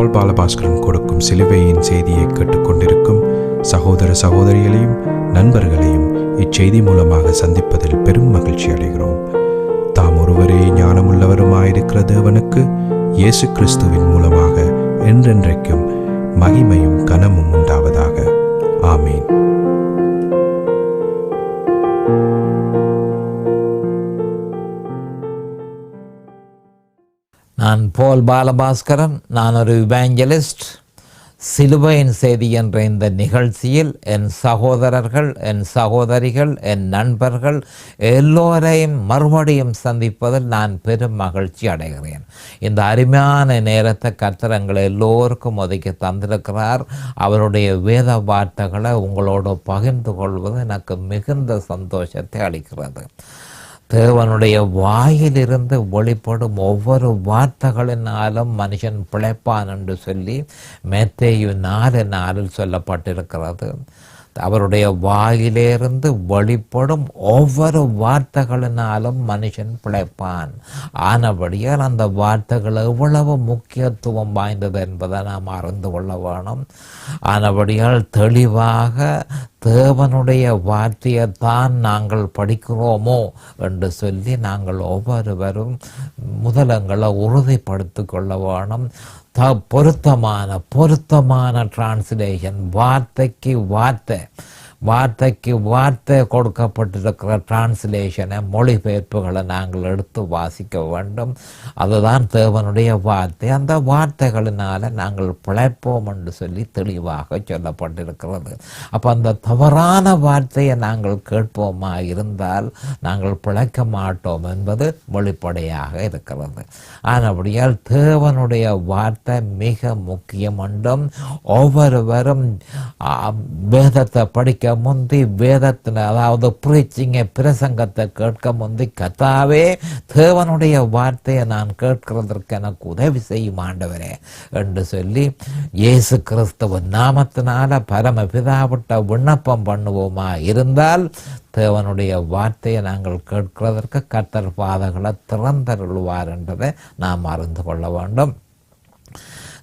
பால் பாலபாஸ்கரன் கொடுக்கும் சிலுவையின் செய்தியை கேட்டுக்கொண்டிருக்கும் சகோதர சகோதரிகளையும் நண்பர்களையும் இச்செய்தி மூலமாக சந்திப்பதில் பெரும் மகிழ்ச்சி அடைகிறோம். தாம் ஒருவரே ஞானமுள்ளவருமாயிருக்கிற தேவனுக்கு இயேசு கிறிஸ்துவின் மூலமாக என்றென்றைக்கும் மகிமையும் கனமும் உண்டாவதாக. ஆமீன். நான் பால் பாலபாஸ்கரன். நான் ஒரு இவாஞ்சலிஸ்ட். சிலுவையின் செய்தி என்ற இந்த நிகழ்ச்சியில் என் சகோதரர்கள், என் சகோதரிகள், என் நண்பர்கள் எல்லோரையும் மறுபடியும் சந்திப்பதில் நான் பெரும் மகிழ்ச்சி அடைகிறேன். இந்த அருமையான நேரத்தை கர்த்தர் எங்களை எல்லோருக்கும் ஒதுக்கி தந்திருக்கிறார். அவருடைய வேத வார்த்தைகளை உங்களோடு பகிர்ந்து கொள்வது எனக்கு மிகுந்த சந்தோஷத்தை அளிக்கிறது. தேவனுடைய வாயிலிருந்து வெளிப்படும் ஒவ்வொரு வார்த்தைகளினாலும் மனுஷன் பிழைப்பான் என்று சொல்லி மத்தேயு 4:4 சொல்லப்பட்டிருக்கிறது. அவருடைய வாயிலிருந்து வெளிப்படும் ஒவ்வொரு வார்த்தைகளினாலும் மனுஷன் பிழைப்பான். ஆனபடியால் அந்த வார்த்தைகள் எவ்வளவு முக்கியத்துவம் வாய்ந்தது என்பதை நாம் அறிந்து கொள்ள வேணும். ஆனபடியால் தெளிவாக தேவனுடைய வார்த்தையைத்தான் நாங்கள் படிக்கிறோமோ என்று சொல்லி நாங்கள் ஒவ்வொருவரும் முதலங்களை உறுதிப்படுத்தி கொள்ள வேணும். பொருத்தமான டிரான்ஸ்லேஷன், வார்த்தைக்கு வார்த்தை கொடுக்கப்பட்டிருக்கிற டிரான்ஸ்லேஷனை, மொழிபெயர்ப்புகளை நாங்கள் எடுத்து வாசிக்க வேண்டும். அதுதான் தேவனுடைய வார்த்தை. அந்த வார்த்தைகளினால நாங்கள் பிழைப்போம் என்று சொல்லி தெளிவாக சொல்லப்பட்டிருக்கிறது. அப்போ அந்த தவறான வார்த்தையை நாங்கள் கேட்போமா இருந்தால் நாங்கள் பிழைக்க மாட்டோம் என்பது வெளிப்படையாக இருக்கிறது. ஆனபடியால் தேவனுடைய வார்த்தை மிக முக்கியம் என்றும் ஒவ்வொருவரும் வேதத்தை படிக்க முந்தி, வேதத்தில் அதாவது பிரீச்சிங்கை, பிரசங்கத்தை கேட்க முந்தி, கர்த்தாவே தேவனுடைய வார்த்தையை நான் கேட்கிறதற்கு எனக்கு உதவி செய்யும் ஆண்டவரே என்று சொல்லி இயேசு கிறிஸ்துவின் நாமத்தினால பரமபிதாவிட்ட விண்ணப்பம் பண்ணுவோமா இருந்தால் தேவனுடைய வார்த்தையை நாங்கள் கேட்கிறதற்கு கர்த்தர் பாதைகளை திறந்தருள்வார் என்பதை நாம் அறிந்து கொள்ள வேண்டும்.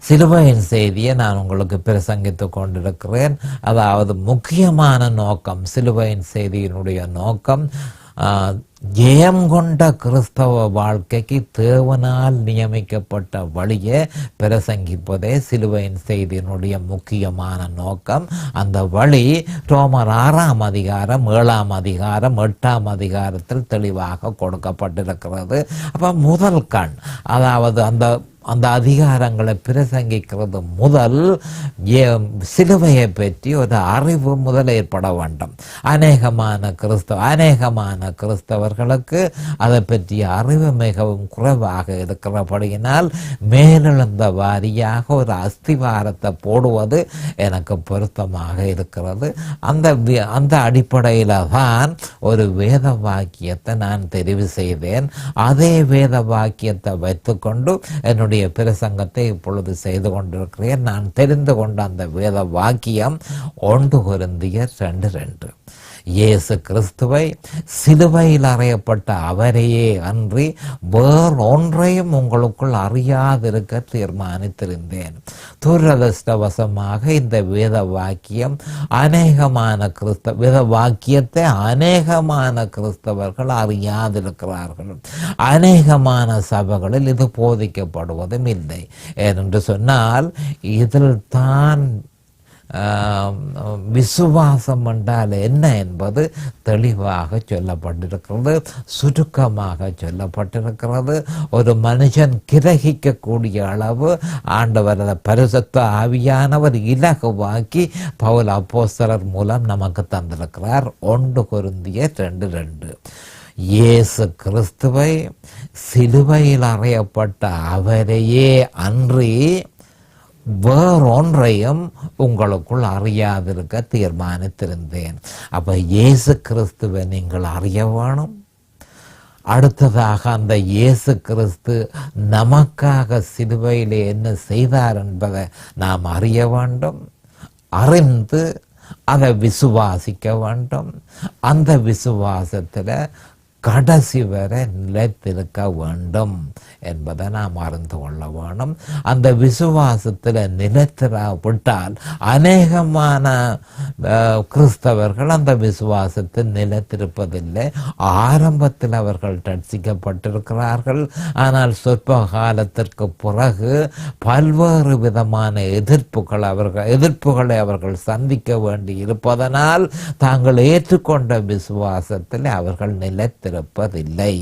சிலுவையின் செய்தியை நான் உங்களுக்கு பிரசங்கித்து கொண்டிருக்கிறேன். அதாவது முக்கியமான நோக்கம், சிலுவையின் செய்தியினுடைய நோக்கம் ஜெயம் கொண்ட கிறிஸ்தவ வாழ்க்கைக்கு தேவனால் நியமிக்கப்பட்ட வழியை பிரசங்கிப்பதே சிலுவையின் செய்தியினுடைய முக்கியமான நோக்கம். அந்த வழி ரோமர் 6 அதிகாரம் 7 அதிகாரம் 8 அதிகாரத்தில் தெளிவாக கொடுக்கப்பட்டிருக்கிறது. அப்போ முதல் கண், அதாவது அந்த அதிகாரங்களை பிரசங்கிக்கிறது முதல் சிலுவையை பற்றி ஒரு அறிவு முதல் ஏற்பட வேண்டும். அநேகமான கிறிஸ்தவர்களுக்கு அதை பற்றிய அறிவு மிகவும் குறைவாக இருக்கிறபடியினால் மேலெழுந்த வாரியாக ஒரு அஸ்திவாரத்தை போடுவது எனக்கு பொருத்தமாக இருக்கிறது. அந்த அடிப்படையில் தான் ஒரு வேத வாக்கியத்தை நான் தெரிவு செய்தேன். அதே வேத வாக்கியத்தை வைத்துக்கொண்டு என்னுடைய பிரசங்கத்தை இப்பொழுது செய்து கொண்டிருக்கிறேன். நான் தெரிந்து கொண்ட அந்த வேத வாக்கியம் 1 கொரிந்தியர் 2:2. இயேசு கிறிஸ்துவை சிலுவையில் அறையப்பட்ட அவரையே அன்றி வேறொன்றையும் உங்களுக்குள் அறியாதிருக்க தீர்மானித்திருந்தேன். துரதிர்ஷ்டவசமாக இந்த வேத வாக்கியத்தை அநேகமான கிறிஸ்தவர்கள் அறியாதிருக்கிறார்கள். அநேகமான சபைகளில் இது போதிக்கப்படுவதும் இல்லை. ஏனென்று சொன்னால் இதில் தான் விசுவாசம் என்றால் என்ன என்பது தெளிவாக சொல்லப்பட்டிருக்கிறது, சுருக்கமாக சொல்லப்பட்டிருக்கிறது. ஒரு மனுஷன் கிரகிக்கக்கூடிய அளவு ஆண்டவரது பரிசுத்த ஆவியானவர் இலகுவாக்கி பவுல் அப்போஸ்தலர் மூலம் நமக்கு தந்திருக்கிறார். 1 கொரிந்தியர் 2:2. இயேசு கிறிஸ்துவை சிலுவையில் அறையப்பட்ட அவரையே அன்றி வேறொன்றையும் உங்களுக்குள் அறியாதிருக்க தீர்மானித்திருந்தேன். அப்ப இயேசு கிறிஸ்துவை நீங்கள் அறிய வேணும். அடுத்ததாக அந்த இயேசு கிறிஸ்து நமக்காக சிலுவையிலே என்ன செய்தார் என்பதை நாம் அறிய வேண்டும். அறிந்து அதை விசுவாசிக்க வேண்டும். அந்த விசுவாசத்தில் கடைசி வரை நிலைத்திருக்க வேண்டும் என்பதை நாம் அறிந்து கொள்ள வேணும். அந்த விசுவாசத்தில் நிலைத்திராவிட்டால் அநேகமான கிறிஸ்தவர்கள் அந்த விசுவாசத்தில் நிலைத்திருப்பதில்லை. ஆரம்பத்தில் அவர்கள் ரட்சிக்கப்பட்டிருக்கிறார்கள், ஆனால் சொற்ப காலத்திற்கு பிறகு பல்வேறு விதமான எதிர்ப்புகளை அவர்கள் சந்திக்க வேண்டி இருப்பதனால் தாங்கள் ஏற்றுக்கொண்ட விசுவாசத்தில் அவர்கள் நிலைத்திருப்பதில்லை.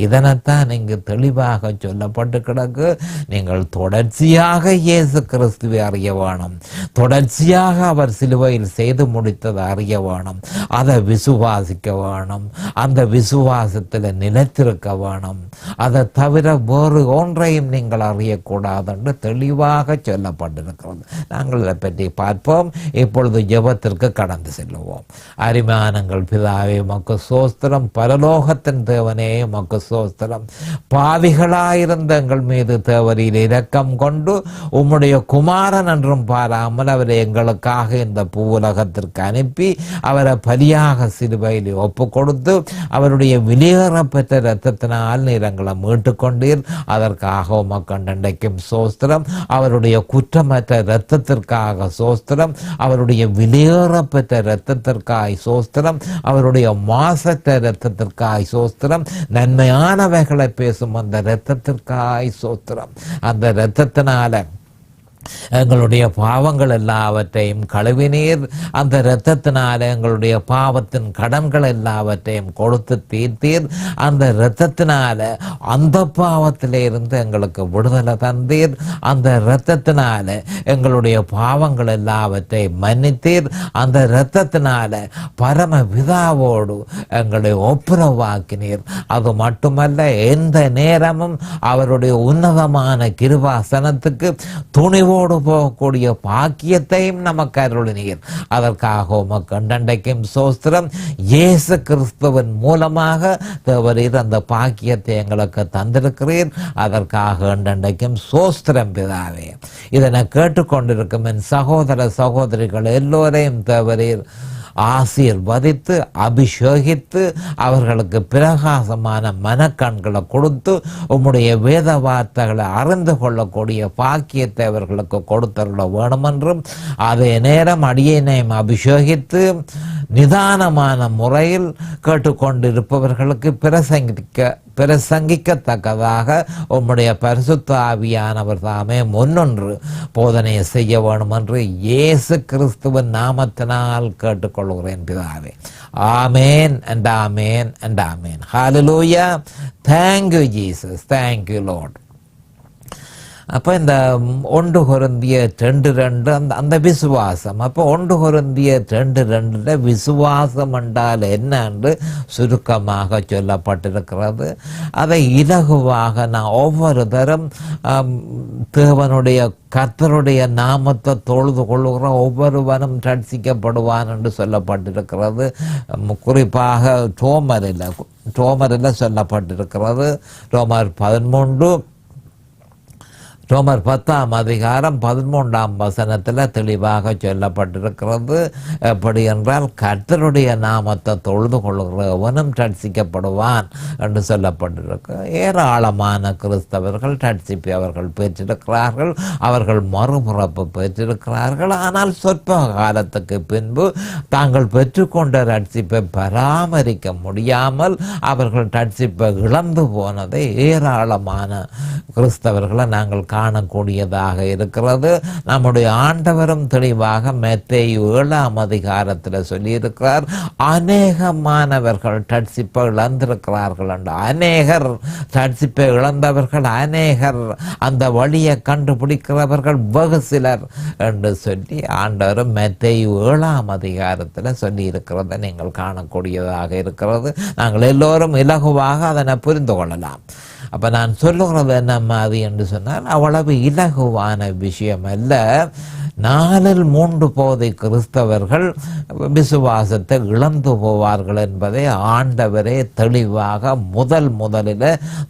இதனைத்தான் இங்கு தெளிவாக சொல்லப்பட்டு கிடக்கு. நீங்கள் தொடர்ச்சியாக இயேசு கிறிஸ்துவை அறிய வேணும், தொடர்ச்சியாக அவர் சிலுவையில் செய்து முடித்ததை அறிய வேணும், அதை விசுவாசிக்க வேணும், அந்த விசுவாசத்தில் நிலைத்திருக்க வேணும். அதை தவிர வேறு ஒன்றையும் நீங்கள் அறியக்கூடாது என்று தெளிவாக சொல்லப்பட்டிருக்கிறது. நாங்கள் இதை பற்றி பார்ப்போம். இப்பொழுது ஜெபத்திற்கு கடந்து செல்லுவோம். அரிமானங்கள் பிதாவே உமக்கு ஸ்தோத்திரம், பரலோகத்தின் தேவனே உமக்கு ஸ்தோத்திரம். பாவிகளாயிருந்த எங்கள் மீது தேவரீர் இரக்கம் கொண்டு உம்முடைய குமாரன் என்றும் பாராமல் அவரை எங்களுக்காக இந்த பூவுலகத்திற்கு அனுப்பி அவரை பலியாக சிலுவையில் ஒப்பு கொடுத்து அவருடைய வெளியேறப்பெற்ற இரத்தத்தினால் நீர் எங்களை மீட்டுக் கொண்டீர். அதற்காக உமக்கண்டைக்கும் சோஸ்திரம். அவருடைய குற்றமற்ற இரத்தத்திற்காக சோஸ்திரம், அவருடைய வெளியேறப்பெற்ற இரத்தத்திற்காய் சோஸ்திரம், அவருடைய மாசற்ற இரத்தத்திற்காய் சோஸ்திரம், நன்மையானவைகளை பேசும் அந்த இரத்தத்திற்காய் சோஸ்திரம். அந்த இரத்தத்தினால எங்களுடைய பாவங்கள் எல்லாவற்றையும் கழுவினீர். அந்த இரத்தத்தினால எங்களுடைய பாவத்தின் கடன்கள் எல்லாவற்றையும் கொடுத்து தீர்த்தீர். அந்த இரத்தத்தினால அந்த பாவத்திலிருந்து எங்களுக்கு விடுதலை தந்தீர். அந்த இரத்தத்தினால எங்களுடைய பாவங்கள் எல்லாவற்றையும் மன்னித்தீர். அந்த இரத்தத்தினால பரம பிதாவோடு எங்களை ஒப்புரவாக்கினீர். அது மட்டுமல்ல, எந்த நேரமும் அவருடைய உன்னதமான கிருபாசனத்துக்கு துணிவு போகக்கூடிய பாக்கியத்தையும் நமக்கு அருளினீர். அதற்காக உமக்கு அண்டைக்கும் சோஸ்திரம். இயேசு கிறிஸ்துவின் மூலமாக தேவரீர் அந்த பாக்கியத்தை எங்களுக்கு தந்திருக்கிறீர். அதற்காக அண்டைக்கும் சோஸ்திரம் பிதாவே. இதனை கேட்டுக்கொண்டிருக்கும் என் சகோதர சகோதரிகள் எல்லோரையும் தேவரீர் ஆசீர்வதித்து அபிஷேகித்து அவர்களுக்கு பிரகாசமான மனக்கண்களை கொடுத்து உம்முடைய வேத வார்த்தைகளை அறிந்து கொள்ளக்கூடிய பாக்கியத்தை அவர்களுக்கு கொடுத்தருள வேண்டுமென்றும், அதே நேரம் அடியேனையும் அபிஷேகித்து நிதானமான முறையில் கேட்டுக்கொண்டிருப்பவர்களுக்கு பிரசங்கிக்கத்தக்கதாக உம்முடைய பரிசுத்த ஆவியானவர் தாமே முன்னொன்று போதனை செய்ய வேண்டும் என்று இயேசு கிறிஸ்துவின் நாமத்தினால் கேட்டுக்கொள்கிறேன் பிதாவே. ஆமேன் and amen and amen. Hallelujah. Thank you Jesus. Thank you Lord. அப்போ இந்த 1 கொரிந்தியர் 2:2 அந்த விசுவாசம். அப்போ 1 கொரிந்தியர் 2:2 விசுவாசம் என்றால் என்ன என்று சுருக்கமாக சொல்லப்பட்டிருக்கிறது. அதை இலகுவாக நான் ஒவ்வொரு தரம் தேவனுடைய கர்த்தருடைய நாமத்தை தொழுது கொள்ளுகிற ஒவ்வொருவனும் ரட்சிக்கப்படுவான் என்று சொல்லப்பட்டிருக்கிறது. குறிப்பாக ரோமரில் சொல்லப்பட்டிருக்கிறது. ரோமர் 10ஆம் அதிகாரம் 13ஆம் வசனத்தில் தெளிவாக சொல்லப்பட்டிருக்கிறது. எப்படி என்றால், கர்த்தருடைய நாமத்தை தொழுது கொள்கிறவனும் ரட்சிக்கப்படுவான் என்று சொல்லப்பட்டிருக்கு. ஏராளமான கிறிஸ்தவர்கள் ரட்சிப்பை அவர்கள் பெற்றிருக்கிறார்கள், அவர்கள் மறுபிறப்பு பெற்றிருக்கிறார்கள். ஆனால் சொற்ப காலத்துக்கு பின்பு தாங்கள் பெற்றுக்கொண்ட ரட்சிப்பை பராமரிக்க முடியாமல் அவர்கள் ரட்சிப்பை இழந்து போனதை ஏராளமான கிறிஸ்தவர்களை நாங்கள் காணக்கூடியதாக இருக்கிறது. நம்முடைய ஆண்டவரும் தெளிவாக மத்தேயு 7ஆம் அதிகாரத்தில் சொல்லியிருக்கிறார், அநேகமானவர்கள் ரட்சிப்பை இழந்திருக்கிறார்கள் என்று. அநேகர் ரட்சிப்பை இழந்தவர்கள் அநேகர், அந்த வழியை கண்டுபிடிக்கிறவர்கள் வெகு சிலர் என்று சொல்லி ஆண்டவரும் மத்தேயு 7ஆம் அதிகாரத்தில் சொல்லி இருக்கிறத நீங்கள் காணக்கூடியதாக இருக்கிறது. நாங்கள் எல்லோரும் இலகுவாக அதனை புரிந்து கொள்ளலாம். அப்போ நான் சொல்லுகிறது என்ன மாதிரி என்று சொன்னால் அவ்வளவு இலகுவான விஷயம் அல்ல. 4/3 போதை கிறிஸ்தவர்கள் விசுவாசத்தை இழந்து போவார்கள் என்பதை ஆண்டவரே தெளிவாக முதலில்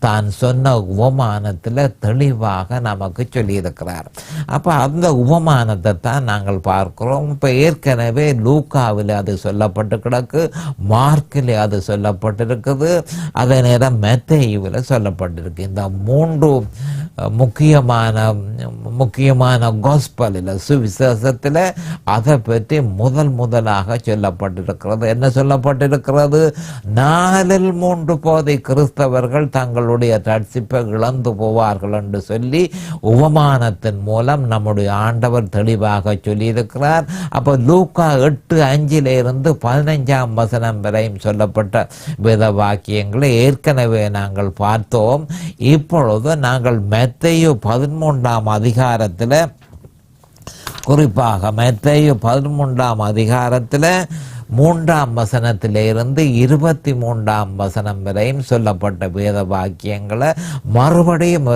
தான் சொன்ன உபமானத்தில் தெளிவாக நமக்கு சொல்லியிருக்கிறார். அப்போ அந்த உபமானத்தை தான் நாங்கள் பார்க்கிறோம். இப்போ ஏற்கனவே லூக்காவில் அது சொல்லப்பட்டு கிடக்கு, மார்க்கில் அது சொல்லப்பட்டிருக்குது, அதே நேரம் மத்தேயுவில் சொல்லப்பட்டிருக்கு. இந்த 3 முக்கியமான காஸ்பலில் சுவிசேஷத்தில் அதை பற்றி முதலாக சொல்லப்பட்டிருக்கிறது. என்ன சொல்லப்பட்டிருக்கிறது? 4/3 போதை கிறிஸ்தவர்கள் தங்களுடைய ரட்சிப்பை இழந்து போவார்கள் என்று சொல்லி உபமானத்தின் மூலம் நம்முடைய ஆண்டவர் தெளிவாக சொல்லியிருக்கிறார். அப்போ லூக்கா 8:5 15 வசனம் வரையும் சொல்லப்பட்ட வேத வாக்கியங்களை ஏற்கனவே நாங்கள் பார்த்தோம். இப்பொழுது நாங்கள் மத்தேயு 13 அதிகாரத்தில், குறிப்பாக மத்தேயு 13 அதிகாரத்தில் 3 வசனத்திலிருந்து 23 வசனம் வரையும் சொல்லப்பட்ட வேத வாக்கியங்களை மறுபடியும்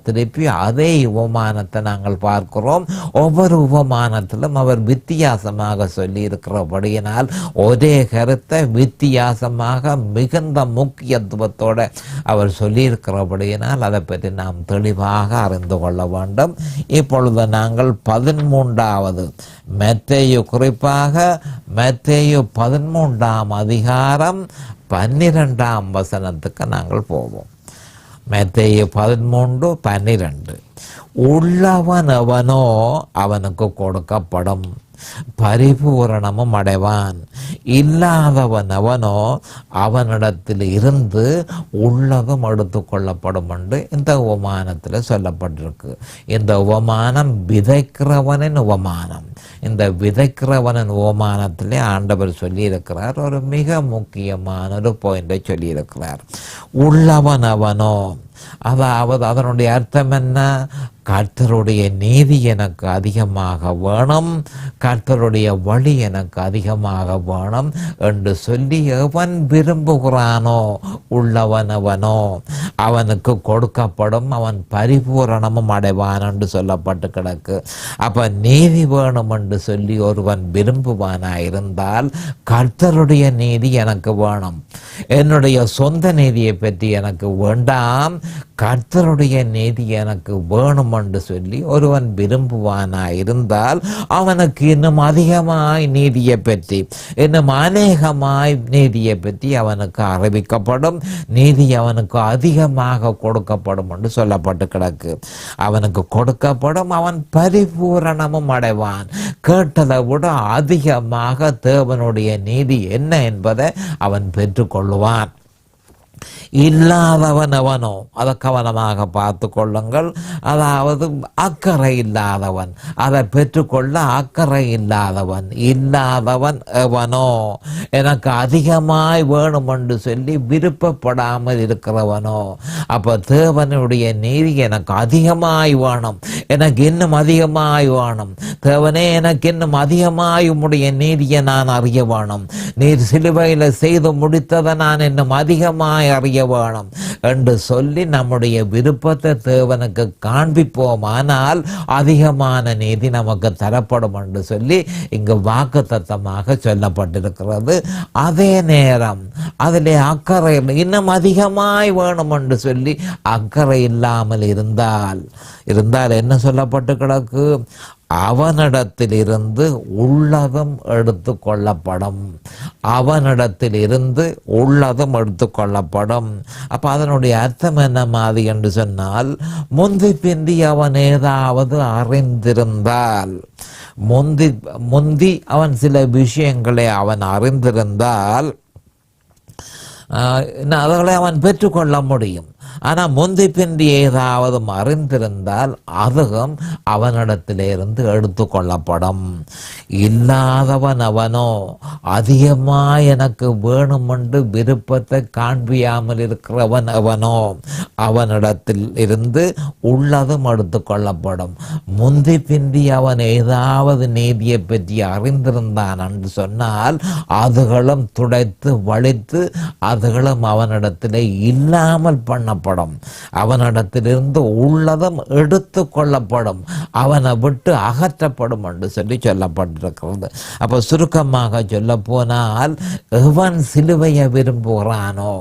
திருப்பி அதே உபமானத்தை நாங்கள் பார்க்கிறோம். ஒவ்வொரு உபமானத்திலும் அவர் வித்தியாசமாக சொல்லி இருக்கிறபடியினால் ஒரே கருத்தை வித்தியாசமாக மிகுந்த முக்கியத்துவத்தோடு அவர் சொல்லியிருக்கிறபடியினால் அதை பற்றி நாம் தெளிவாக அறிந்து கொள்ள வேண்டும். இப்பொழுது நாங்கள் 13வது மத்தேயு, குறிப்பாக மத்தேயு 13 அதிகாரம் 12 வசனத்துக்கு நாங்கள் போவோம். மத்தேயு 13:12 உள்ளவன் எவனோ அவனுக்கு கொடுக்கப்படும், பரிபூரணமும் அடைவான். இல்லாதவன் அவனோ அவனிடத்தில் இருந்து உள்ளதும் எடுத்து கொள்ளப்படும் என்று இந்த உபமானத்தில் சொல்லப்பட்டிருக்கு. இந்த உபமானம் விதைக்கிறவனின் உபமானம். இந்த விதைக்கிறவனின் உபமானத்திலே ஆண்டவர் சொல்லியிருக்கிறார், ஒரு மிக முக்கியமான ஒரு பாயிண்டை சொல்லியிருக்கிறார். உள்ளவன் அவனோ, அதாவது அதனுடைய அர்த்தம் என்ன? கர்த்தருடைய நீதி எனக்கு அதிகமாக வேணும், கர்த்தருடைய வழி எனக்கு அதிகமாக வேணும் என்று சொல்லி எவன் விரும்புகிறானோ, உள்ளவனவனோ அவனுக்கு கொடுக்கப்படும், அவன் பரிபூரணமும் அடைவான் என்று சொல்லப்பட்டு கிடக்கு. அப்போ நீதி வேணும் என்று சொல்லி ஒருவன் விரும்புவானாயிருந்தால் கர்த்தருடைய நீதி எனக்கு வேணும், என்னுடைய சொந்த நீதியை பற்றி எனக்கு வேண்டாம், கர்த்தருடைய நீதி எனக்கு வேணும் என்று சொல்லி ஒருவன் விரும்புவானாயிருந்தால் அவனுக்கு இன்னும் அதிகமாய் நீதியை பற்றி, இன்னும் அநேகமாய் நீதியை பற்றி அவனுக்கு அறிவிக்கப்படும், நீதி அவனுக்கு அதிகமாக கொடுக்கப்படும் என்று சொல்லப்பட்டு கிடக்கு. அவனுக்கு கொடுக்கப்படும், அவன் பரிபூரணமும் அடைவான். கேட்டதை விட அதிகமாக தேவனுடைய நீதி என்ன என்பதை அவன் பெற்றுக்கொள்ளுவான். இல்லாதவன் அவனோ, அதை கவனமாக பார்த்து கொள்ளுங்கள். அதாவது அக்கறை இல்லாதவன், அதை பெற்றுக்கொள்ள அக்கறை இல்லாதவன். இல்லாதவன் எவனோ, எனக்கு அதிகமாய் வேணும் என்று சொல்லி விருப்பப்படாமல் இருக்கிறவனோ. அப்போ தேவனுடைய நீதி எனக்கு அதிகமாய் வேணும், எனக்கு இன்னும் அதிகமாய் வேணும், தேவனே எனக்கு இன்னும் அதிகமாய் உம்முடைய நீதியை நான் அறிய வேணும், நீர் சிலுவையில் செய்து முடித்ததை நான் இன்னும் அதிகமாய் அறிய வேணும் என்று சொல்லி நம்முடைய விருப்பத்தை தேவனுக்கு காண்பிப்போமானால் அதிகமான நீதி நமக்கு தரப்படும் என்று சொல்லி இங்கு வாக்குத்தத்தமாக சொல்லப்பட்டிருக்கிறது. அதே நேரம் அதிலே அக்கறை இன்னும் அதிகமாய் வேணும் என்று சொல்லி அக்கறை இல்லாமல் இருந்தால் என்ன சொல்லப்பட்டு கிடக்கு? அவனிடத்தில் இருந்து உள்ளதும் எடுத்து கொள்ளப்படும், அவனிடத்தில் இருந்து உள்ளதும் எடுத்து கொள்ளப்படும். அப்போ அதனுடைய அர்த்தம் என்ன மாதிரி என்று சொன்னால், முந்தி பிந்தி அவன் ஏதாவது அறிந்திருந்தால், முந்தி அவன் சில விஷயங்களை அவன் அறிந்திருந்தால் அதுகளை அவன் பெற்றுக்கொள்ள முடியும். ஆனால் முந்தி பிந்தி ஏதாவது அறிந்திருந்தால் அதுவும் அவனிடத்திலிருந்து எடுத்து கொள்ளப்படும். இல்லாதவன் அவனோ, அதிகமாக எனக்கு வேணுமென்று விருப்பத்தை காண்பியாமல் இருக்கிறவன் அவனோ, அவனிடத்தில் இருந்து உள்ளதும் எடுத்து கொள்ளப்படும். முந்தி பிந்தி அவன் ஏதாவது நீதியை பற்றி அறிந்திருந்தான் என்று சொன்னால் அதுகளும் துடைத்து வலித்து அதுகளும் அவனிடத்தில் இல்லாமல் பண்ணப்படும். கொள்ளப்படும், அவனிடத்திலிருந்து உள்ளதும் எடுத்து கொள்ளப்படும், அவனை விட்டு அகற்றப்படும் என்று சொல்லி சொல்லப்பட்டிருக்கிறது. அப்போ சுருக்கமாக சொல்ல போனால், எவன் சிலுவையை விரும்புகிறானோ,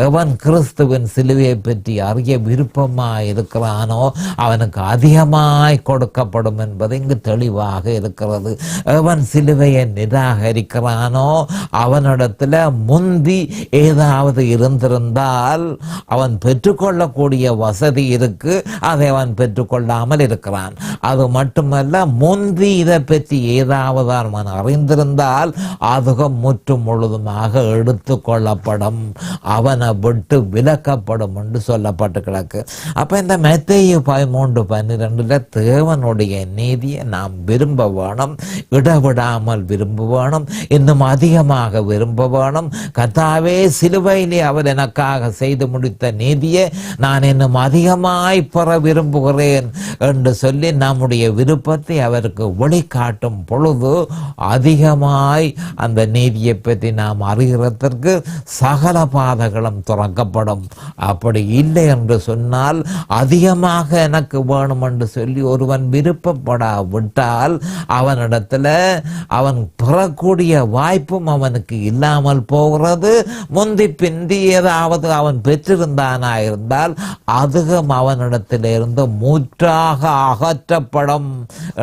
எவன் கிறிஸ்துவின் சிலுவையை பற்றி அறிய விருப்பமாய் இருக்கிறானோ அவனுக்கு அதிகமாய் கொடுக்கப்படும் என்பது இங்கு தெளிவாக இருக்கிறது. அவன் சிலுவையை நிராகரிக்கிறானோ அவனிடத்தில் முந்தி ஏதாவது இருந்திருந்தால் அவன் பெற்றுக்கொள்ளக்கூடிய வசதி இருக்கு, அதை அவன் பெற்றுக்கொள்ளாமல் இருக்கிறான். அது மட்டுமல்ல, முந்தி இதை பற்றி ஏதாவது அவன் அறிந்திருந்தால் அதுவும் முற்றும் முழுதுமாக எடுத்து கொள்ளப்படும், அவனை விட்டு விலக்கப்படும் என்று சொல்லப்பட்டு கிடக்கு. அப்ப இந்த மத்தேயு 13:12 தேவனுடைய நீதியை நாம் விரும்ப வேணும், இடவிடாமல் விரும்ப வேணும், இன்னும் அதிகமாக விரும்ப வேணும். கர்த்தாவே சிலுவையிலே அவர் எனக்காக செய்து முடித்த நீதியை நான் இன்னும் அதிகமாய் பெற விரும்புகிறேன் என்று சொல்லி நம்முடைய விருப்பத்தை அவருக்கு வெளிக்காட்டும் பொழுது அதிகமாய் அந்த நீதியை பற்றி நாம் அறிகிறதற்கு சகல பாதைகளும் துறக்கப்படும். அப்படி இல்லை என்று சொன்னால், அதிகமாக எனக்கு வேணும் என்று சொல்லி ஒருவன் விருப்பப்படாவிட்டால் அவனிடத்தில் அவன் பெறக்கூடிய வாய்ப்பும் அவனுக்கு இல்லாமல் போகிறது. முந்தி பிந்தி ஏதாவது அவன் பெற்றிருந்தானா இருந்தால் அதுவும் அவனிடத்திலிருந்து மூற்றாக அகற்றப்படும்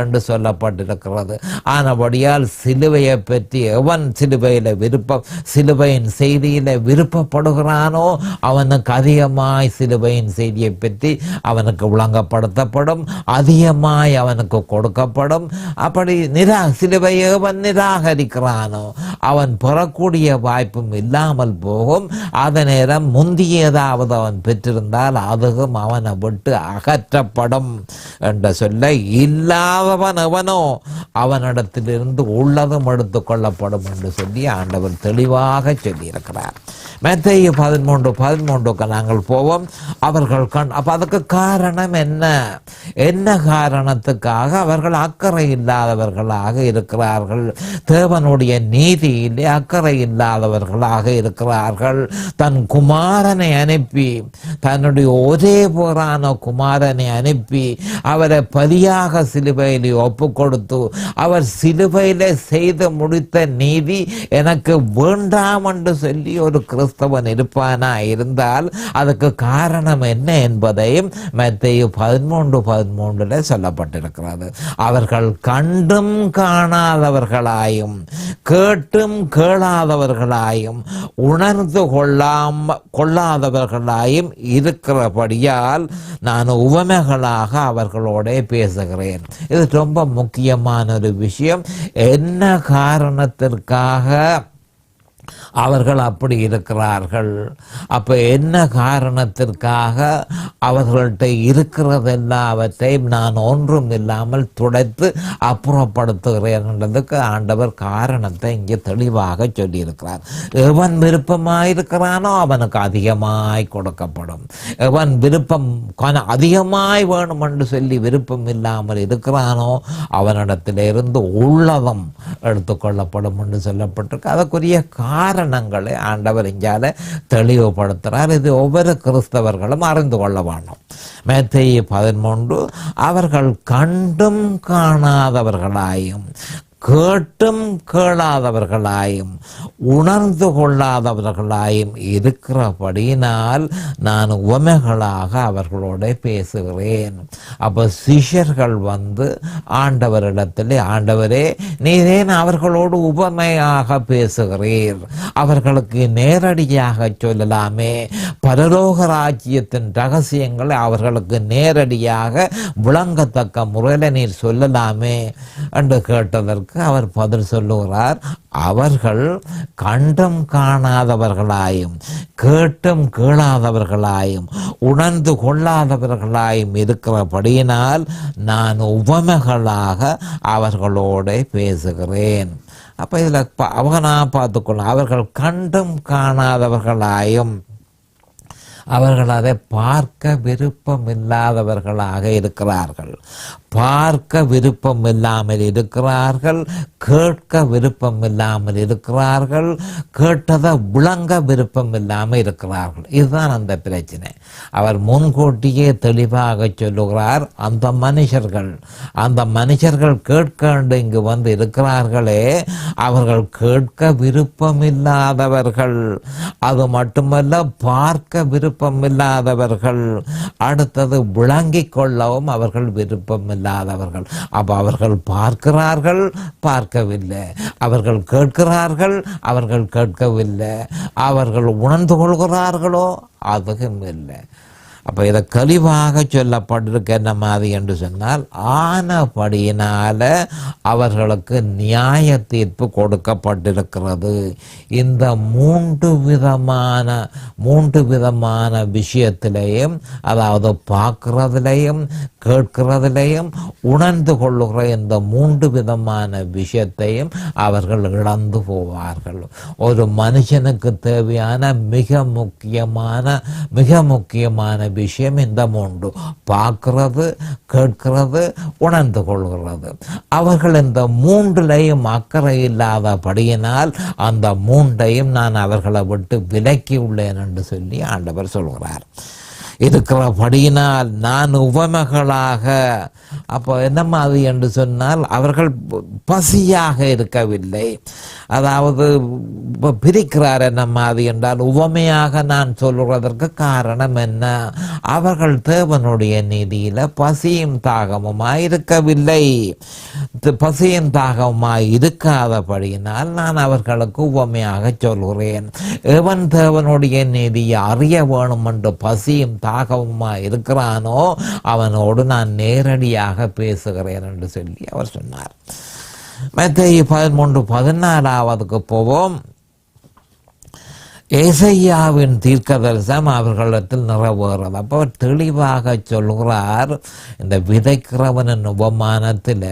என்று சொல்லப்பட்டிருக்கிறது. ஆனபடியால் சிலுவையை பற்றி எவன் சிலுவையின் செய்தியில விருப்பப்படுகிறானோ அவனுக்கு அதிகமாய் சிலுவையின் செய்தியை பற்றி அவனுக்கு விளங்கப்படுத்தப்படும், அதிகமாய் அவனுக்கு கொடுக்கப்படும். அப்படி சிலுவையை அவன் நிராகரிக்கிறானோ அவன் பெறக்கூடிய வாய்ப்பும் இல்லாமல் போகும். அதே நேரம் முந்தியதாவது அவன் பெற்றிருந்தால் அதுவும் அவனை விட்டு அகற்றப்படும் என்ற சொல்ல, இல்லாதவன் எவனோ அவனிடத்திலிருந்து உள்ளதும் எடுத்துக் கொள்ளப்படும் என்று சொல்லி ஆண்டவர் தெளிவாக சொல்லியிருக்கிறார். மத்தேயு 13:13 நாங்கள் போவோம். அவர்கள் அப்ப அதுக்கு காரணம் என்ன காரணத்துக்காக அவர்கள் அக்கறை இல்லாதவர்களாக இருக்கிறார்கள்? தேவனுடைய நீதியிலே அக்கறை இல்லாதவர்களாக இருக்கிறார்கள். தன் குமாரனை அனுப்பி, தன்னுடைய ஒரே போரான குமாரனை அனுப்பி அவரை பலியாக சிலுவையிலே ஒப்பு கொடுத்து அவர் சிலுவையிலே செய்து முடித்த நீதி எனக்கு வேண்டாம் என்று சொல்லி ஒரு கிறிஸ்தவன் இருப்பானா இருந்தால் அதுக்கு காரணம் என்ன என்பதையும் மத்தேயு 13:13 சொல்லப்பட்டிருக்கிறது. அவர்கள் கண்டும் காணாதவர்களாயும் கேட்டும் கேளாதவர்களாயும் உணர்ந்து கொள்ளாதவர்களாயும் இருக்கிறபடியால் நான் உவமைகளாக அவர்களோட பேசுகிறேன். இது ரொம்ப முக்கியமான ஒரு விஷயம். என்ன காரணத்திற்காக அவர்கள் அப்படி இருக்கிறார்கள்? அப்ப என்ன காரணத்திற்காக அவர்கள்ட்ட இருக்கிறதெல்லாவற்றையும் நான் ஒன்றும் இல்லாமல் துடைத்து அப்புறப்படுத்துகிறேன் என்றதுக்கு ஆண்டவர் காரணத்தை இங்கே தெளிவாக சொல்லியிருக்கிறார். எவன் விருப்பமாயிருக்கிறானோ அவனுக்கு அதிகமாய் கொடுக்கப்படும். எவன் விருப்பம் அதிகமாய் வேணும் என்று சொல்லி விருப்பம் இல்லாமல் இருக்கிறானோ அவனிடத்திலிருந்து உள்ளதும் எடுத்துக்கொள்ளப்படும் என்று சொல்லப்பட்டிருக்கு. அதற்குரிய காரணங்களை ஆண்டவர் இங்கால தெளிவுபடுத்துகிறார். இது ஒவ்வொரு கிறிஸ்தவர்களும் அறிந்து கொள்ள வேண்டும். மத்தேயு 13 அவர்கள் கண்டும் காணாதவர்களாயும் கேட்டும் கேளாதவர்களாயும் உணர்ந்து கொள்ளாதவர்களாயும் இருக்கிறபடியினால் நான் உவமைகளாக அவர்களோட பேசுகிறேன். அப்போ சிஷ்யர்கள் ஆண்டவரிடத்தில், ஆண்டவரே நீரேன் அவர்களோடு உவமையாக பேசுகிறீர், அவர்களுக்கு நேரடியாக சொல்லலாமே, பரலோக ராஜ்யத்தின் ரகசியங்களை அவர்களுக்கு நேரடியாக விளங்கத்தக்க முறையில் நீர் சொல்லலாமே என்று கேட்டதற்கு அவர் பதில் சொல்லுகிறார். அவர்கள் கண்டும் காணாதவர்களாயும் கேட்டும் கேளாதவர்களாயும் உணர்ந்து கொள்ளாதவர்களாயும் இருக்கிறபடியினால் நான் உவமைகளாக அவர்களோட பேசுகிறேன். அப்ப இதுல அவனா பார்த்துக்கொள்ள, அவர்கள் கண்டும் காணாதவர்களாயும் அவர்கள் அதை பார்க்க விருப்பம் இல்லாதவர்களாக இருக்கிறார்கள். பார்க்க விருப்பம் இல்லாமல் இருக்கிறார்கள், கேட்க விருப்பம் இல்லாமல் இருக்கிறார்கள், கேட்டதை விளங்க விருப்பம் இல்லாமல் இருக்கிறார்கள். இதுதான் அந்த பிரச்சனை. அவர் முன்கூட்டியே தெளிவாக சொல்லுகிறார், அந்த மனுஷர்கள் கேட்க இங்கு வந்து இருக்கிறார்களே, அவர்கள் கேட்க விருப்பம் இல்லாதவர்கள், அது மட்டுமல்ல பார்க்க விருப்பம் இல்லாதவர்கள், அடுத்தது விளங்கிக் கொள்ளவும் அவர்கள் விருப்பம் இல்லாதவர்கள். அப்ப அவர்கள் பார்க்கிறார்கள், பார்க்கவில்லை, அவர்கள் கேட்கிறார்கள், அவர்கள் கேட்கவில்லை, அவர்கள் உணர்ந்து கொள்கிறார்களோ அதுவும் இல்லை. அப்போ இதை கழிவாக சொல்லப்பட்டிருக்க என்ன மாதிரி என்று சொன்னால், ஆனபடியினால அவர்களுக்கு நியாய தீர்ப்பு கொடுக்கப்பட்டிருக்கிறது. இந்த மூன்று விதமான விஷயத்திலையும், அதாவது பார்க்கிறதுலையும் கேட்கிறதுலையும் உணர்ந்து கொள்ளுகிற இந்த மூன்று விதமான விஷயத்தையும் அவர்கள் இழந்து போவார்கள். ஒரு மனுஷனுக்கு தேவையான மிக முக்கியமான விஷயம் இந்த மூன்று: பார்க்கிறது, கேட்கிறது, உணர்ந்து கொள்கிறது. அவர்கள் இந்த மூன்றிலையும் அக்கறை இல்லாதபடியினால் அந்த மூன்றையும் நான் அவர்களை விட்டு விலக்கி உள்ளேன் என்று சொல்லி ஆண்டவர் சொல்கிறார். இருக்கிறபடியினால் நான் உவமைகளாக, அப்போ என்ன மாதிரி என்று சொன்னால், அவர்கள் பசியாக இருக்கவில்லை. அதாவது பிரிக்கிறார் என்ன மாதிரி என்றால், உவமையாக நான் சொல்லுவதற்கு காரணம் என்ன? அவர்கள் தேவனுடைய நீதியில பசியும் தாகமுமாய் இருக்கவில்லை. பசியும் தாகமுமாய் இருக்காதபடியினால் நான் அவர்களுக்கு உவமையாக சொல்கிறேன். எவன் தேவனுடைய நீதியை அறிய வேணும் என்று பசியும் தாகவுமாய் இருக்கிறானோ அவனோடு நான் நேரடியாக பேசுகிறேன் என்று சொல்லி அவர் சொன்னார். மத்தேயு 13:14 போவோம். ஏசையாவின் தீர்க்கதரிசனம் அவர்களிடத்தில் நிறைவேறது. அப்போ தெளிவாக சொல்கிறார், இந்த விதைக்கிறவனின் உபமானத்தில்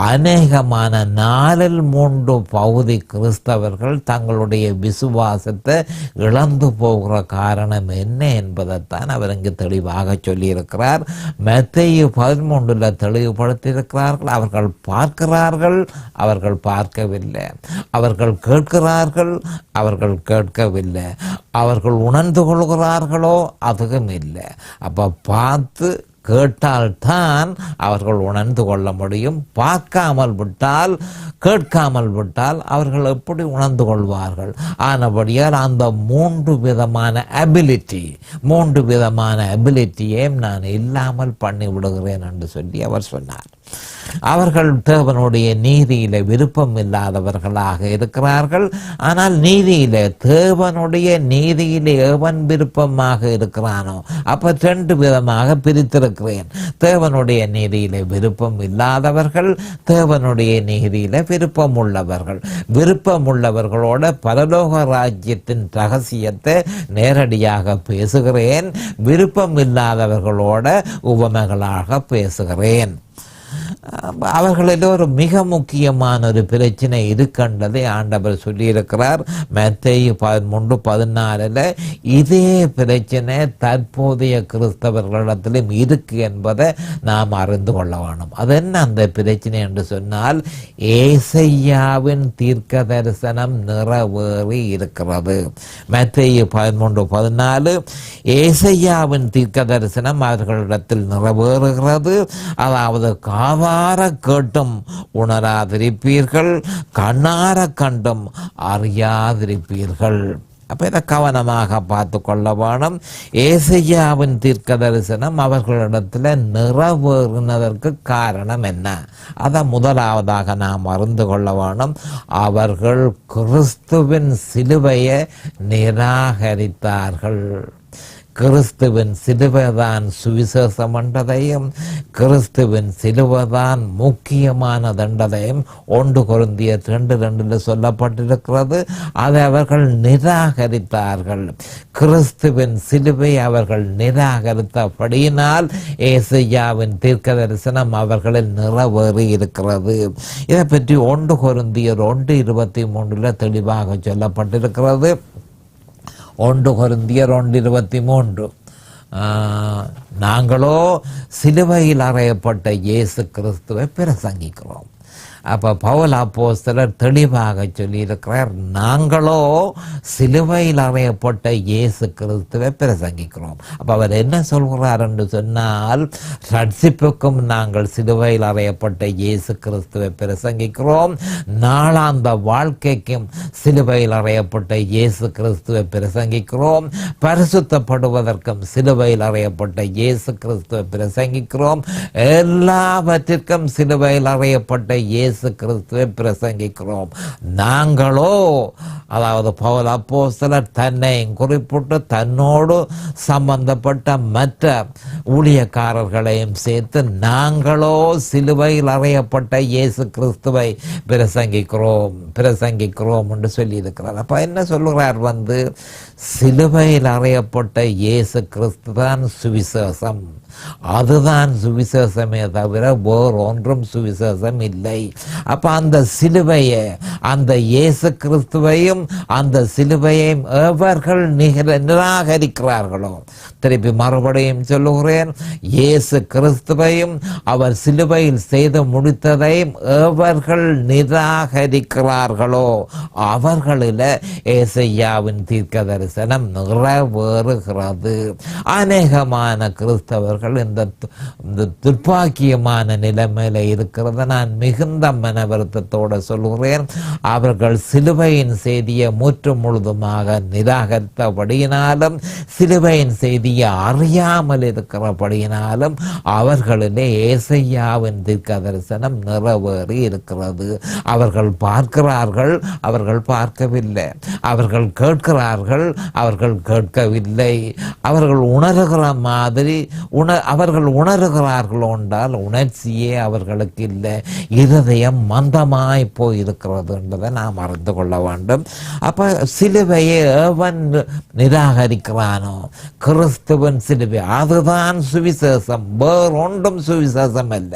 அநேகமான 4/3 பகுதி கிறிஸ்தவர்கள் தங்களுடைய விசுவாசத்தை இழந்து போகிற காரணம் என்ன என்பதைத்தான் அவர் இங்கு தெளிவாக சொல்லியிருக்கிறார். மத்தேயு 13 தெளிவுபடுத்தியிருக்கிறார்கள். அவர்கள் பார்க்கிறார்கள், அவர்கள் பார்க்கவில்லை. அவர்கள் கேட்கிறார்கள், அவர்கள் கேட்கவில்லை. அவர்கள் உணர்ந்து கொள்கிறார்களோ அதுவும் இல்லை. அப்ப பார்த்து கேட்டால்தான் அவர்கள் உணர்ந்து கொள்ள முடியும். பார்க்காமல் விட்டால், கேட்காமல் விட்டால் அவர்கள் எப்படி உணர்ந்து கொள்வார்கள்? ஆனபடியால் அந்த மூன்று விதமான அபிலிட்டியை நான் இல்லாமல் பண்ணி விடுகிறேன் என்று சொல்லி அவர் சொன்னார். அவர்கள் தேவனுடைய நீதியில விருப்பம் இல்லாதவர்களாக இருக்கிறார்கள். ஆனால் தேவனுடைய நீதியிலே எவன் விருப்பமாக இருக்கிறானோ, அப்ப 2 விதமாக பிரித்திருக்கிறேன். தேவனுடைய நீதியிலே விருப்பம் இல்லாதவர்கள், தேவனுடைய நீதியில விருப்பம் உள்ளவர்கள். விருப்பம் உள்ளவர்களோட பரலோக ராஜ்யத்தின் ரகசியத்தை நேரடியாக பேசுகிறேன். விருப்பம் இல்லாதவர்களோட உவமைகளாக பேசுகிறேன். அவர்களில் ஒரு மிக முக்கியமான ஒரு பிரச்சனை இருக்கின்றதை ஆண்டவர் சொல்லியிருக்கிறார். மத்தேயு 13:14 இதே பிரச்சனை தற்போதைய கிறிஸ்தவர்களிடத்திலும் இருக்கு என்பதை நாம் அறிந்து கொள்ள வேண்டும். அது என்ன அந்த பிரச்சனை என்று சொன்னால், ஏசையாவின் தீர்க்க தரிசனம் நிறைவேறி இருக்கிறது. மத்தேயு 13:14 ஏசையாவின் தீர்க்க தரிசனம் அவர்களிடத்தில் நிறைவேறுகிறது. அதாவது காதார கேட்டும் உணராதிருப்பீர்கள், கண்ணார கண்டும் அறியாதிருப்பீர்கள். அப்ப இதை கவனமாக பார்த்து கொள்ள வேணும். ஏசையாவின் தீர்க்க தரிசனம் அவர்களிடத்தில் நிறைவேறினதற்கு காரணம் என்ன? அதை முதலாவதாக நாம் அறிந்து கொள்ள வேணும். அவர்கள் கிறிஸ்துவின் சிலுவையை நிராகரித்தார்கள். கிறிஸ்துவின் சிலுவைதான் சுவிசேஷம் என்றதையும், கிறிஸ்துவின் சிலுவைதான் முக்கியமான தண்டதையும் 1 கொரிந்தியர் 2:2 சொல்லப்பட்டிருக்கிறது. அதை அவர்கள் நிராகரித்தார்கள். கிறிஸ்துவின் சிலுவை அவர்கள் நிராகரித்தபடியினால் ஏசையாவின் தீர்க்க தரிசனம் அவர்களில் நிறைவேறி இருக்கிறது. இதை பற்றி 1 கொரிந்தியர் 1:23 தெளிவாக சொல்லப்பட்டிருக்கிறது. 1 கொரிந்தியர் 1:23 நாங்களோ சிலுவையில் அறையப்பட்ட இயேசு கிறிஸ்துவை பிரசங்கிக்கிறோம். அப்போ பவுல் அப்போஸ்தலர் தெளிவாக சொல்லியிருக்கிறார், நாங்களோ சிலுவையில் அறையப்பட்ட இயேசு கிறிஸ்துவை பிரசங்கிக்கிறோம். அப்போ அவர் என்ன சொல்கிறார் என்று சொன்னால், ரட்சிப்புக்கும் நாங்கள் சிலுவையில் அறையப்பட்ட இயேசு கிறிஸ்துவை பிரசங்கிக்கிறோம், நாளாந்த வாழ்க்கைக்கும் சிலுவையில் அறையப்பட்ட இயேசு கிறிஸ்துவை பிரசங்கிக்கிறோம், பரிசுத்தப்படுவதற்கும் சிலுவையில் அறையப்பட்ட இயேசு கிறிஸ்துவை பிரசங்கிக்கிறோம், எல்லாவற்றிற்கும் சிலுவையில் அறையப்பட்ட இயேசு கிறிஸ்துவை பிரசங்கிக்கிறோம். நாங்களோ, அதாவது பவுல் அப்போஸ்தலர் தன்னை குறிப்பிட்டு தன்னோடு சம்பந்தப்பட்ட மற்ற ஊழியக்காரர்களையும் சேர்த்து நாங்களோ சிலுவையில் அறையப்பட்ட இயேசு கிறிஸ்துவை பிரசங்கிக்கிறோம் என்று சொல்லி இருக்கிறார். அப்ப என்ன சொல்லுகிறார், சிலுவையில் அறையப்பட்ட இயேசு கிறிஸ்து தான் சுவிசேஷம், அதுதான் சுவிசேஷமே தவிர வேறு ஒன்றும் சுவிசேஷம் இல்லை. அப்ப அந்த சிலுவையை, அந்த இயேசு கிறிஸ்துவையும் அந்த சிலுவையையும் எவர்கள் நிராகரிக்கிறார்களோ, திருப்பி மறுபடியும் சொல்லுகிறேன், இயேசு கிறிஸ்துவையும் அவர் சிலுவையில் செய்து முடித்ததையும் எவர்கள் நிராகரிக்கிறார்களோ அவர்களில் ஏசையாவின் தீர்க்க தரிசனம் நிறைவேறுகிறது. அநேகமான கிறிஸ்தவர்கள் இந்த துர்ப்பாக்கியமான நிலைமையில இருக்கிறத நான் மிகுந்த மன வருத்தத்தோடு சொல்கிறேன். அவர்கள் சிலுவையின் செய்தியை முற்று முழுதுமாக நிராகரித்தபடியினாலும் சிலுவையின் செய்தியை அறியாமல் இருக்கிறபடியினாலும் அவர்களிலே ஏசையாவின் தீர்க்க தரிசனம் நிறைவேறி இருக்கிறது. அவர்கள் பார்க்கிறார்கள், அவர்கள் பார்க்கவில்லை, அவர்கள் கேட்கிறார்கள், அவர்கள் கேட்கவில்லை, அவர்கள் உணர்கிற மாதிரி அவர்கள் உணர்கிறார்கள் என்றால் உணர்ச்சியே அவர்களுக்கு இல்லை, இருதயம் மந்தமாய் போயிருக்கிறது என்பதை நாம் அறிந்து கொள்ள வேண்டும். அப்ப சிலுவையை எவன் நிராகரிக்கிறானோ, கிறிஸ்துவன் சிலுவை அதுதான் சுவிசேஷம், வேறொன்றும் சுவிசேஷம் அல்ல.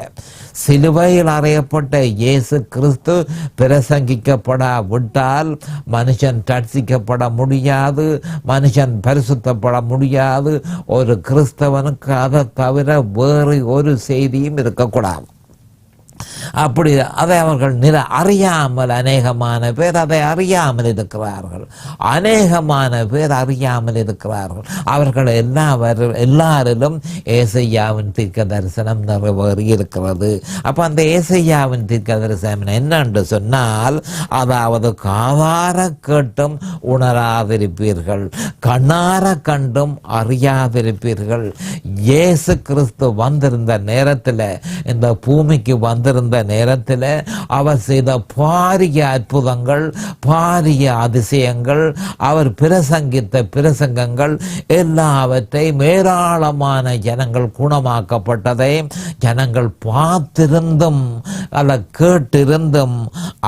சிலுவையில் அறையப்பட்ட இயேசு கிறிஸ்து பிரசங்கிக்கப்படாவிட்டால் மனுஷன் ரட்சிக்கப்பட முடியாது, மனுஷன் பரிசுத்தப்பட முடியாது. ஒரு கிறிஸ்தவனுக்கு அதை தவிர வேறு ஒரு செய்தியும் இருக்கக்கூடாது. அப்படி அதை அவர்கள் அறியாமல், அநேகமான பேர் அதை அறியாமல் இருக்கிறார்கள், அநேகமான பேர் அறியாமல் இருக்கிறார்கள். அவர்கள் எல்லாரிலும் ஏசையாவின் தீர்க்க தரிசனம் நிறைவேறி இருக்கிறது. அப்ப அந்த ஏசையாவின் தீர்க்க தரிசனம் என்னென்று சொன்னால், அதாவது காதார கேட்டும் உணராதிருப்பீர்கள், கண்ணார கண்டும் அறியாதிருப்பீர்கள். இயேசு கிறிஸ்து வந்திருந்த நேரத்தில், இந்த பூமிக்கு வந்திருந்த நேரத்தில் அவர் செய்த பாரிய அற்புதங்கள், பாரிய அதிசயங்கள், அவர் பிரசங்கித்த பிரசங்கங்கள் எல்லாவற்றையும் ஏராளமான ஜனங்கள் குணமாக்கப்பட்டதை ஜனங்கள் பார்த்திருந்தும் அதை கேட்டிருந்தும்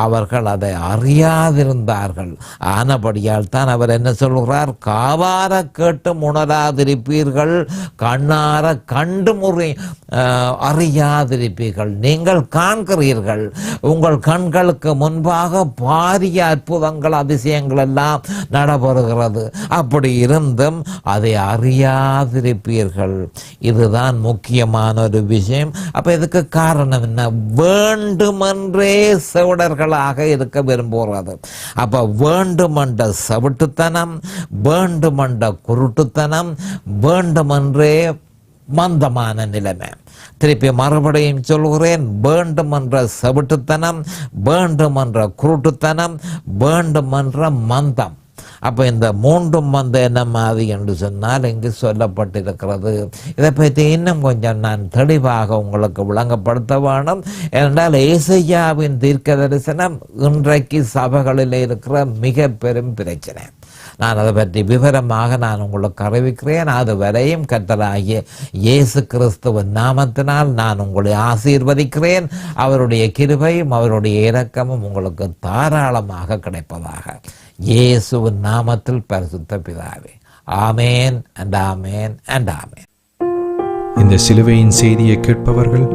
அவர்கள் அதை அறியாதிருந்தார்கள். ஆனபடியால் தான் அவர் என்ன சொல்கிறார், காவார கேட்டும் உணராதிருப்பீர்கள், கண்ணார கண்டும் அறியாதிருப்பீர்கள். நீங்கள் காண்கிறீர்கள், உங்கள் கண்களுக்கு முன்பாக பாரிய அற்புதங்கள் அதிசயங்கள் எல்லாம் நடைபெறுகிறது, அப்படி இருந்தும் அதை அறியாதிருப்பீர்கள். இதுதான் முக்கியமான ஒரு விஷயம். அப்ப இதுக்கு காரணம் என்ன? வேண்டுமென்றே செவிடர்களாக இருக்க விரும்புகிறது. அப்ப வேண்டுமென்ற செவிட்டுத்தனம், வேண்டுமென்ற குருட்டுத்தனம், வேண்டுமென்றே மந்தமான நிலைமை. திருப்பி மறுபடியும் சொல்கிறேன், வேண்டுமென்ற செவிட்டுத்தனம், வேண்டுமென்ற குருட்டுத்தனம், வேண்டுமென்ற மந்தம். அப்போ இந்த மூன்றும் என்ன மாதிரி என்று சொன்னால் இங்கு சொல்லப்பட்டிருக்கிறது. இதை பற்றி இன்னும் கொஞ்சம் நான் தெளிவாக உங்களுக்கு விளங்கப்படுத்த வேணும். ஏனென்றால் ஏசையாவின் தீர்க்க தரிசனம் இன்றைக்கு சபைகளில் இருக்கிற மிக பெரும் பிரச்சனை. நான் அதை பற்றி விவரமாக நான் உங்களுக்கு அறிவிக்கிறேன். அது வரையும் கர்த்தராகிய இயேசு கிறிஸ்துவின் நாமத்தினால் நான் உங்களை ஆசீர்வதிக்கிறேன். அவருடைய கிருபையும் அவருடைய இரக்கமும் உங்களுக்கு தாராளமாக கிடைப்பதாக இயேசுவின் நாமத்தில் பரிசுத்த பிதாவே. ஆமேன் அண்ட் ஆமேன் அண்ட் ஆமேன். இந்த சிலுவையின் செய்தியை கேட்பவர்கள்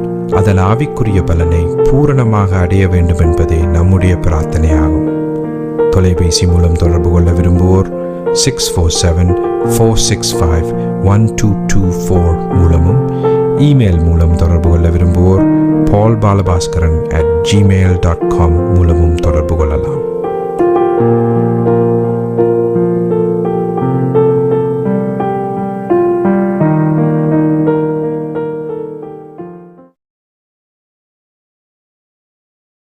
அதன் ஆவிக்குரிய பலனை பூரணமாக அடைய வேண்டும் என்பதே நம்முடைய பிரார்த்தனையாகும். தொலைபேசி மூலம் தொடர்பு கொள்ள விரும்புவோர் 647-465 1224 மூலமும், இமெயில் மூலம் தொடர்பு கொள்ள விரும்புவோர் paulbalabhaskaran@gmail.com மூலமும் தொடர்பு கொள்ளலாம்.